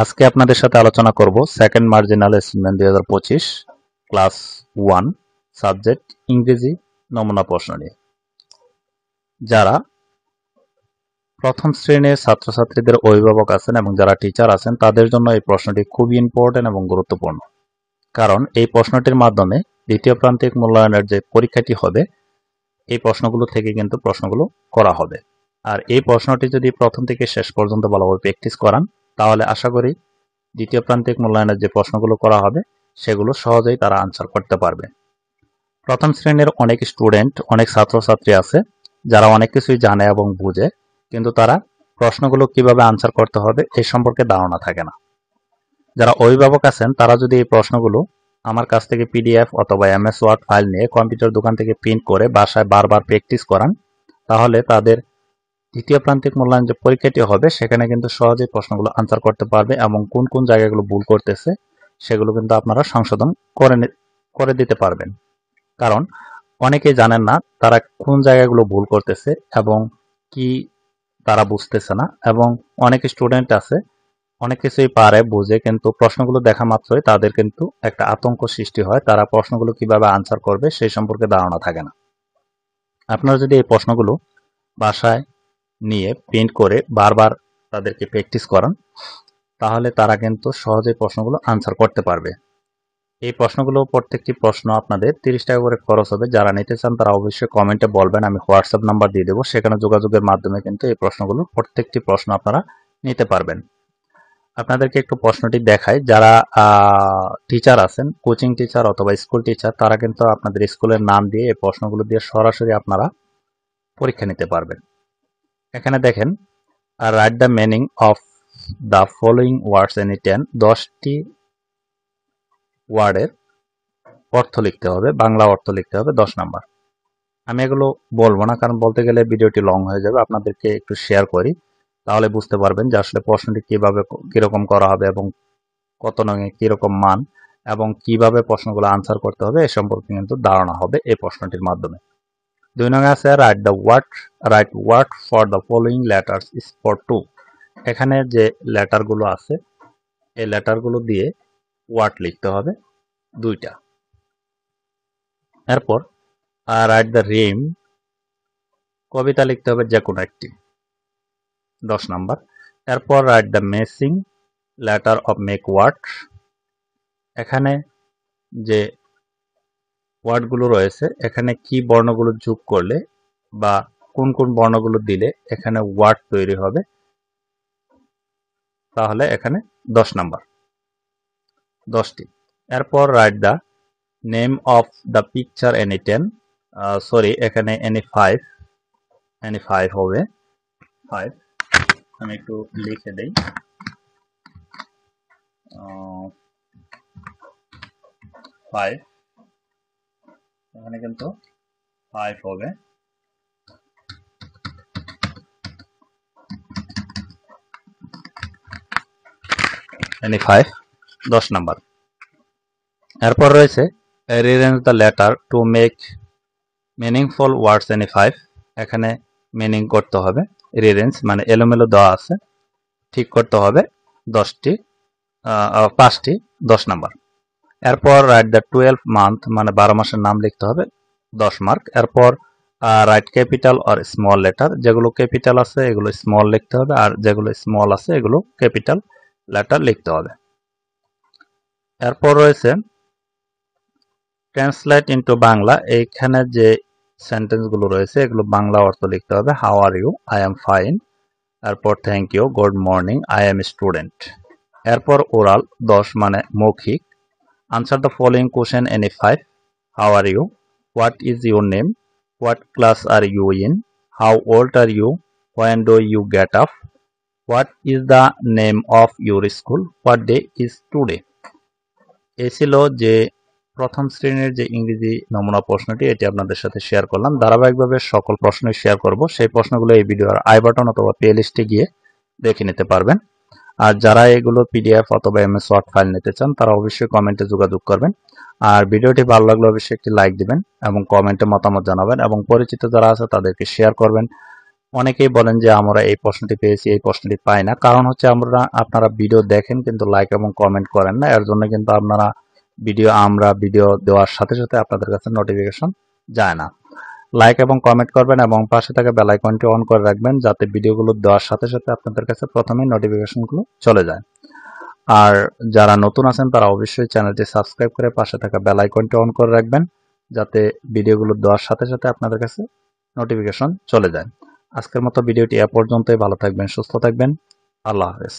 আজকে আপনাদের সাথে আলোচনা করব second marginal assignment 2025 class 1 subject ইংরেজি নমুনা প্রশ্ন নিয়ে। যারা প্রথম শ্রেণীর ছাত্রছাত্রীদের অভিভাবক আছেন এবং যারা টিচার আছেন তাদের জন্য এই প্রশ্নটি খুবই ইম্পর্টেন্ট এবং গুরুত্বপূর্ণ, কারণ এই প্রশ্নটির মাধ্যমে দ্বিতীয় প্রান্তিক মূল্যায়নের যে পরীক্ষাটি হবে এই প্রশ্নগুলো থেকে কিন্তু প্রশ্নগুলো করা হবে। আর এই প্রশ্নটি যদি প্রথম থেকে শেষ পর্যন্ত ভালোভাবে প্র্যাকটিস করান তাহলে আশা করি দ্বিতীয় প্রান্তিক মূল্যায়নের যে প্রশ্নগুলো করা হবে সেগুলো সহজেই তারা আনসার করতে পারবে। প্রথম শ্রেণীর অনেক স্টুডেন্ট, অনেক ছাত্রছাত্রী আছে যারা অনেক কিছুই জানে এবং বুঝে, কিন্তু তারা প্রশ্নগুলো কিভাবে আনসার করতে হবে এই সম্পর্কে ধারণা থাকে না। যারা অভিভাবক আছেন তারা যদি এই প্রশ্নগুলো আমার কাছ থেকে পিডিএফ অথবা এমএস ওয়ার্ড ফাইল নিয়ে কম্পিউটার দোকান থেকে প্রিন্ট করে বাসায় বারবার প্র্যাকটিস করান, তাহলে তাদের দ্বিতীয় প্রান্তিক মূল্যায়ন যে পরীক্ষাটি হবে সেখানে কিন্তু সহজেই প্রশ্নগুলো আনসার করতে পারবে এবং কোন কোন জায়গাগুলো ভুল করতেছে সেগুলো কিন্তু আপনারা সংশোধন করে দিতে পারবেন। কারণ অনেকেই জানেন না তারা কোন জায়গাগুলো ভুল করতেছে এবং কি তারা বুঝতেছে না, এবং অনেক স্টুডেন্ট আছে অনেক কিছুই পারে বুঝে, কিন্তু প্রশ্নগুলো দেখা মাত্রই তাদের কিন্তু একটা আতঙ্ক সৃষ্টি হয়, তারা প্রশ্নগুলো কিভাবে আনসার করবে সেই সম্পর্কে ধারণা থাকে না। আপনারা যদি এই প্রশ্নগুলো বাসায় নিয়ে প্রিন্ট করে বারবার তাদেরকে প্র্যাকটিস করান তাহলে তারা কিন্তু সহজে প্রশ্নগুলো আনসার করতে পারবে। এই প্রশ্নগুলো প্রত্যেকটি প্রশ্ন আপনাদের 30 টাকা করে খরচ হবে। যারা নিতে চান তারা অবশ্যই কমেন্টে বলবেন, আমি হোয়াটসঅ্যাপ নাম্বার দিয়ে দেবো, সেখানে যোগাযোগের মাধ্যমে কিন্তু এই প্রশ্নগুলো প্রত্যেকটি প্রশ্ন আপনারা নিতে পারবেন। আপনাদেরকে একটু প্রশ্নটি দেখাই। যারা টিচার আছেন, কোচিং টিচার অথবা স্কুল টিচার, তারা কিন্তু আপনাদের স্কুলের নাম দিয়ে এই প্রশ্নগুলো দিয়ে সরাসরি আপনারা পরীক্ষা নিতে পারবেন। এখানে দেখেন, write the meaning of the following words any 10, 10টি ওয়ার্ডের অর্থ লিখতে হবে, বাংলা অর্থ লিখতে হবে 10 নাম্বার। আমি এগুলো বলবো না, কারণ বলতে গেলে ভিডিওটি লং হয়ে যাবে। আপনাদেরকে একটু শেয়ার করি, তাহলে বুঝতে পারবেন যে আসলে প্রশ্নটি কিরকম করা হবে এবং কত নঙে কিরকম মান এবং কিভাবে প্রশ্নগুলো আনসার করতে হবে এ সম্পর্কে কিন্তু ধারণা হবে এই প্রশ্নটির মাধ্যমে। 2 নঙে আছে write word for the following letters is for two. এখানে যে লেটারগুলো আছে এই লেটারগুলো দিয়ে ওয়ার্ড লিখতে হবে 2টা। এরপর রাইট দ্য রিম, কবিতা লিখতে হবে যে কোনো একটি, 10 নাম্বার। এরপর write the missing letter of make word, এখানে যে ওয়ার্ডগুলো রয়েছে এখানে কি বর্ণগুলো যোগ করলে বা কোন কোন বর্ণগুলো দিলে এখানে ওয়ার্ড তৈরি হবে, তাহলে এখানে 10 নাম্বার, 10টি। এরপর write the name of the picture any 10, sorry এখানে এনি 5 হবে 5, আমি একটু লিখে দেই। 5 এখানে কিন্তু 5 হবে। Any 5, 10 number. এরপর রয়েছে rearrange the letter to make meaningful words any 5, এখানে মিনিং করতে হবে, রিঅ্যারেঞ্জ মানে এলোমেলো দেওয়া আছে, ঠিক করতে হবে 5টি, 10 নাম্বার। এরপর রাইট দ্য 12 মান্থ মানে 12 মাসের নাম লিখতে হবে, 10 মার্ক। এরপর right capital or small letter, যেগুলো ক্যাপিটাল আছে এগুলো স্মল লিখতে হবে, আর যেগুলো স্মল আছে এগুলো ক্যাপিটাল লেটার লিখতে হবে। এরপর রয়েছে ট্রান্সলেট ইনটু বাংলা, এইখানে যে সেন্টেন্সগুলো রয়েছে এগুলো বাংলা অর্থ লিখতে হবে। How are you, I am fine. এরপর thank you, good morning, I am student. এরপর ওরাল 10 মানে মৌখিক। Answer the following question any 5, how are you, what is your name, what class are you in, how old are you, when do you get up, what is the name of your school, what day is today. এই ছিল যে প্রথম শ্রেণীর যে ইংরেজি নমুনা প্রশ্নটি, এটি আপনাদের সাথে শেয়ার করলাম। ধারাবাহিকভাবে সকল প্রশ্নই শেয়ার করব, সেই প্রশ্নগুলো এই ভিডিওর আই বাটন অথবা প্লে লিস্টে গিয়ে দেখে নিতে পারবেন। আর যারা এগুলো পিডিএফ অথবা এমএস ওয়ার্ড ফাইল নিতে চান তারা অবশ্যই কমেন্টে যোগাযোগ করবেন। আর ভিডিওটি ভালো লাগলে অবশ্যই একটি লাইক দিবেন এবং কমেন্টে মতামত জানাবেন এবং পরিচিত যারা আছে তাদেরকে শেয়ার করবেন। অনেকেই বলেন যে আমরা এই প্রশ্নটি পেয়েছি, এই প্রশ্নটি পাই না। কারণ হচ্ছে আপনারা ভিডিও দেখেন কিন্তু লাইক এবং কমেন্ট করেন না। এর জন্য কিন্তু আমরা ভিডিও দেওয়ার সাথে সাথে আপনাদের কাছে নোটিফিকেশন যায় না। লাইক এবং কমেন্ট করবেন এবং পাশে থাকা বেল আইকনটি অন করে রাখবেন যাতে ভিডিওগুলো দেওয়ার সাথে সাথে আপনাদের কাছে প্রথমেই নোটিফিকেশনগুলো চলে যায়। আর যারা নতুন আছেন তারা অবশ্যই চ্যানেলটি সাবস্ক্রাইব করে পাশে থাকা বেল আইকনটি অন করে রাখবেন যাতে ভিডিওগুলো দেওয়ার সাথে সাথে আপনাদের কাছে নোটিফিকেশন চলে যায়। আজকের মতো ভিডিওটি এ পর্যন্তই। ভালো থাকবেন, সুস্থ থাকবেন। আল্লাহ হাফেজ।